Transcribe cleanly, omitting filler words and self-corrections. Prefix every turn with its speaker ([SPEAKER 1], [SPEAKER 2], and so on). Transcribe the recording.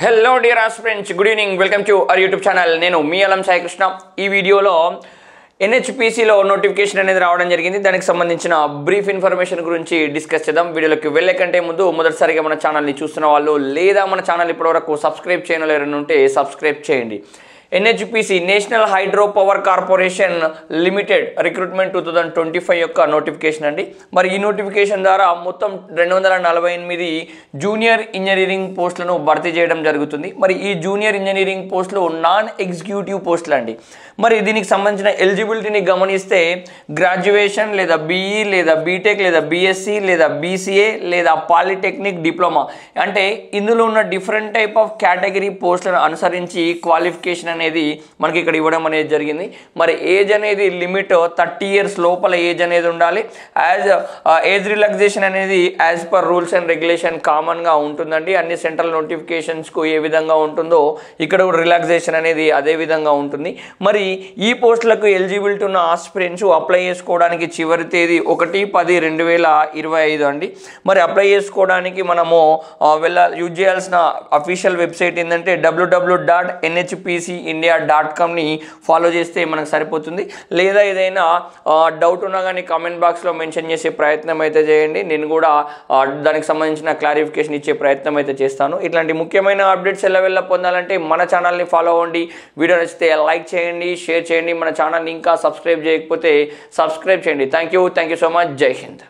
[SPEAKER 1] Hello dear aspirants, good evening. Welcome to our YouTube channel. నేను మీ అలం సాయి కృష్ణ. ఈ వీడియోలో ఎన్హెచ్పిసిలో notification అనేది రావడం జరిగింది. దానికి సంబంధించిన బ్రీఫ్ ఇన్ఫర్మేషన్ గురించి డిస్కస్ చేద్దాం. వీడియోలోకి వెళ్ళే కంటే ముందు మొదటిసారిగా మన ఛానల్ని చూస్తున్న వాళ్ళు లేదా మన ఛానల్ ఇప్పటివరకు సబ్స్క్రైబ్ చేయని వాళ్ళు ఉంటే సబ్స్క్రైబ్ చేయండి. NHPC national hydro power corporation limited recruitment 2025 యొక్క నోటిఫికేషన్ అండి. మరి ఈ నోటిఫికేషన్ ద్వారా మొత్తం 248 జూనియర్ ఇంజనీరింగ్ పోస్టులను భర్తీ చేయడం జరుగుతుంది. మరి ఈ జూనియర్ ఇంజనీరింగ్ పోస్టులు నాన్ ఎగ్జిక్యూటివ్ పోస్టులు అండి. మరి దీనికి సంబంధించిన ఎలిజిబిలిటీని గమనిస్తే గ్రాడ్యుయేషన్ లేదా బీఈ లేదా బీటెక్ లేదా బీఎస్సీ లేదా బీసీఏ లేదా పాలిటెక్నిక్ డిప్లొమా, అంటే ఇందులో ఉన్న డిఫరెంట్ టైప్ ఆఫ్ కేటగిరీ పోస్టులను అనుసరించి క్వాలిఫికేషన్ అనేది మనకి ఇక్కడ ఇవ్వడం అనేది జరిగింది. మరి ఏజ్ అనేది లిమిట్ 30 years లోపల ఏజ్ అనేది ఉండాలి. ఏజ్ రిలాక్సేషన్ అనేది as per rules and regulation కామన్గా ఉంటుందండి. అన్ని సెంట్రల్ నోటిఫికేషన్స్కు ఏ విధంగా ఉంటుందో ఇక్కడ కూడా రిలాక్సేషన్ అనేది అదే విధంగా ఉంటుంది. మరి ఈ పోస్టులకు ఎలిజిబిలిటీ ఉన్న ఆస్పిరెంట్స్ అప్లై చేసుకోవడానికి చివరి తేదీ 1/10/2025 అండి. మరి అప్లై చేసుకోవడానికి మనము యూజ్ చేయాల్సిన అఫీషియల్ వెబ్సైట్ ఏంటంటే www.nhpcindia.com ఫాలో చేస్తే మనకు సరిపోతుంది. లేదా ఏదైనా డౌట్ ఉన్నా కానీ కామెంట్ బాక్స్లో మెన్షన్ చేసే ప్రయత్నం అయితే చేయండి. నేను కూడా దానికి సంబంధించిన క్లారిఫికేషన్ ఇచ్చే ప్రయత్నం అయితే చేస్తాను. ఇట్లాంటి ముఖ్యమైన అప్డేట్స్ ఎలా పొందాలంటే మన ఛానల్ని ఫాలో అవ్వండి. వీడియో నచ్చితే లైక్ చేయండి, షేర్ చేయండి. మన ఛానల్ని ఇంకా సబ్స్క్రైబ్ చేయకపోతే సబ్స్క్రైబ్ చేయండి. Thank you so much. జై హింద్.